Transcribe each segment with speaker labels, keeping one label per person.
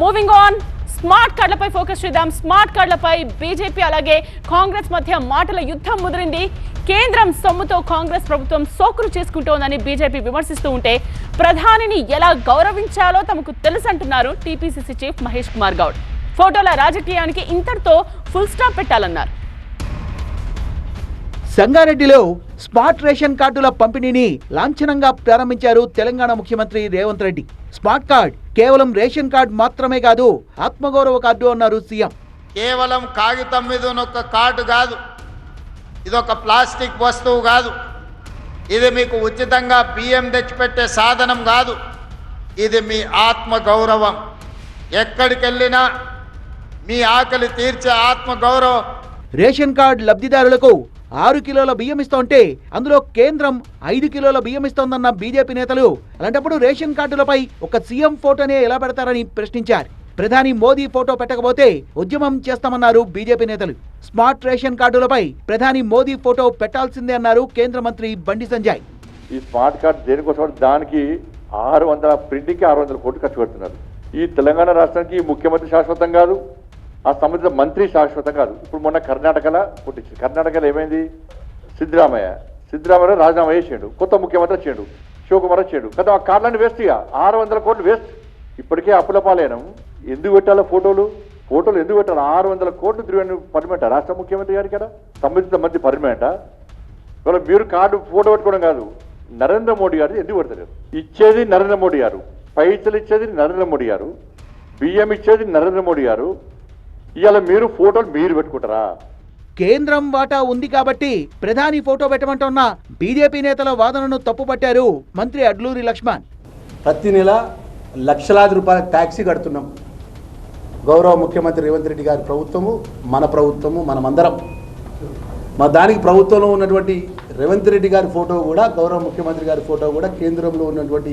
Speaker 1: Moving on, smart కార్డులపై focus చేద్దాం. Smart కార్డులపై BJP అలాగే కాంగ్రెస్ మధ్య మాటల యుద్ధం ముదిరింది. కేంద్రం సొమ్ముతో కాంగ్రెస్ ప్రభుత్వం సోకులు చేసుకుంటోందని బీజేపీ విమర్శిస్తూ ఉంటే ప్రధానిని ఎలా గౌరవించాలో తమకు తెలుసంటున్నారు టీపీసీసీ చీఫ్ మహేష్ కుమార్ గౌడ్. ఫోటోల రాజకీయానికి ఇంతటితో ఫుల్ స్టాప్ పెట్టాలన్నారు.
Speaker 2: సంగారెడ్డిలో స్మార్ట్ రేషన్ కార్డుల పంపిణీని లాంఛనంగా ప్రారంభించారు తెలంగాణ ముఖ్యమంత్రి రేవంత్ రెడ్డి. స్మార్ట్ కార్డ్ కేవలం రేషన్ కార్డ్ మాత్రమే కాదు, ఆత్మగౌరవ కార్డు అన్నారు సీఎం.
Speaker 3: కేవలం కాగితం మీద ఒక కార్డు కాదు, ఇదొక ప్లాస్టిక్ వస్తువు కాదు, ఇది మీకు ఉచితంగా బియ్యం తెచ్చిపెట్టే సాధనం కాదు, ఇది మీ ఆత్మగౌరవం. ఎక్కడికి వెళ్ళినా మీ ఆకలి తీర్చే ఆత్మగౌరవం.
Speaker 2: రేషన్ కార్డ్ లబ్ధిదారులకు 6 కిలోల బియ్యం ఇస్తోంటే అందులో కేంద్రం 5 కిలోల బియ్యం ఇస్తోందన్న బీజేపీ నేతలు అలాంటప్పుడు రేషన్ కార్డులపై ఒక సీఎం ఫోటోనే ఎలా పెడతారని ప్రశ్నించారు. ప్రధాని మోదీ ఫోటో పెట్టకపోతే ఉద్యమం చేస్తామన్నారు బీజేపీ నేతలు. స్మార్ట్ రేషన్ కార్డులపై ప్రధాని మోదీ ఫోటో పెట్టాల్సిందే అన్నారు కేంద్ర మంత్రి బండి సంజయ్.
Speaker 4: ఈ స్మార్ట్ కార్డ్ దేనికోసం, దానికి 600 ప్రింటింగ్కి 600 కోట్లు ఖర్చు పెడుతున్నారు. ఈ తెలంగాణ రాష్ట్రానికి ముఖ్యమంత్రి శాశ్వతం కాదు, ఆ సంబంధిత మంత్రి శాశ్వతం కాదు. ఇప్పుడు మొన్న కర్ణాటకలో పుట్టించింది. కర్ణాటకలో ఏమైంది, సిద్ధరామయ్య రాజీనామా చేసిండు, కొత్త ముఖ్యమంత్రి వచ్చాడు, శివకుమార్ వచ్చాడు కదా. ఆ కార్డులన్నీ వేస్ట్, ఇక 600 కోట్లు వేస్ట్. ఇప్పటికే అప్పుల పాలేనం. ఎందుకు పెట్టాలో ఫోటోలు ఎందుకు పెట్టాలి? 600 కోట్లు తిరిగి పర్మనెంటా రాష్ట్ర ముఖ్యమంత్రి గారికి? కదా సంబంధిత మంత్రి పర్మనెంటా? ఇవాళ మీరు కార్డు ఫోటో పెట్టుకోవడం కాదు, నరేంద్ర మోడీ గారు ఎందుకు పెడతారు? ఇచ్చేది నరేంద్ర మోడీ గారు, పైసలు ఇచ్చేది నరేంద్ర మోడీ గారు, బియ్యం ఇచ్చేది నరేంద్ర మోడీ గారు. ఇవాళ మీరు ఫోటోలు మీరు పెట్టుకుంటారా?
Speaker 2: కేంద్రం వాటా ఉంది కాబట్టి ప్రధాని ఫోటో పెట్టమంటున్న బీజేపీ నేతల వాదనను తప్పుపట్టారు మంత్రి అడ్లూరి లక్ష్మణ్.
Speaker 5: ప్రతి నెల లక్షలాది రూపాయల ట్యాక్సీ కడుతున్నాం. గౌరవ ముఖ్యమంత్రి రేవంత్ రెడ్డి గారి ప్రభుత్వము, మన ప్రభుత్వము, మనమందరం. మా దానికి ప్రభుత్వంలో ఉన్నటువంటి రేవంత్ రెడ్డి గారి ఫోటో కూడా, గౌరవ ముఖ్యమంత్రి గారి ఫోటో కూడా, కేంద్రంలో ఉన్నటువంటి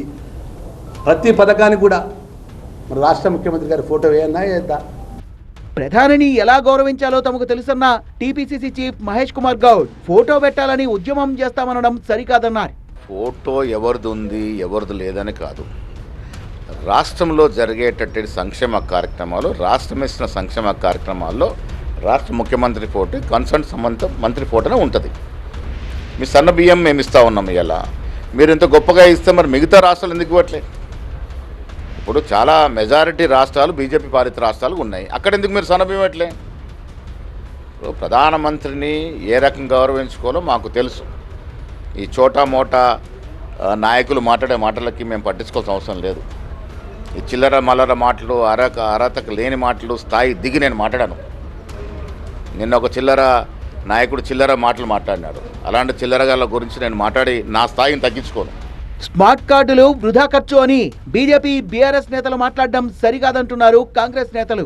Speaker 5: ప్రతి పథకానికి కూడా మన రాష్ట్ర ముఖ్యమంత్రి గారి ఫోటో వేయన్నా వేద్దా?
Speaker 2: ప్రధానిని ఎలా గౌరవించాలో తమకు తెలుసన్న TPCC chief Mahesh Kumar Goud photo పెట్టాలని ఉద్యమం చేస్తామనడం సరికాదన్నారు.
Speaker 6: ఫోటో ఎవరిది ఉంది ఎవరిది లేదని కాదు, రాష్ట్రంలో జరిగేటటువంటి సంక్షేమ కార్యక్రమాలు, రాష్ట్రం ఇచ్చిన సంక్షేమ కార్యక్రమాల్లో రాష్ట్ర ముఖ్యమంత్రి ఫోటో, కన్సర్న్ సంబంధిత మంత్రి ఫోటోనే ఉంటుంది. మీ సన్న బియ్యం మేము ఇస్తూ ఉన్నాం. ఇలా మీరు ఇంత గొప్పగా ఇస్తే మరి మిగతా రాష్ట్రాలు ఎందుకు ఇవ్వట్లేదు? ఇప్పుడు చాలా మెజారిటీ రాష్ట్రాలు బీజేపీ పాలిత రాష్ట్రాలు ఉన్నాయి, అక్కడ ఎందుకు మీరు సన్న బియ్యం ఇవ్వట్లే? ఇప్పుడు ప్రధానమంత్రిని ఏ రకంగా గౌరవించుకోవాలో మాకు తెలుసు. ఈ చోటా మోటా నాయకులు మాట్లాడే మాటలకి మేము పట్టించుకోవాల్సిన అవసరం లేదు. ఈ చిల్లర మల్లర మాటలు, అర్హతకు లేని మాటలు స్థాయి దిగి నేను మాట్లాడాను. నిన్న ఒక చిల్లర నాయకుడు చిల్లర మాటలు మాట్లాడినాడు. అలాంటి చిల్లరగాళ్ళ గురించి నేను మాట్లాడి నా స్థాయిని తగ్గించుకోను.
Speaker 2: స్మార్ట్ కార్డులు వృధా ఖర్చు అని బీజేపీ బీఆర్ఎస్ నేతలు మాట్లాడడం సరికాదంటున్నారు కాంగ్రెస్ నేతలు.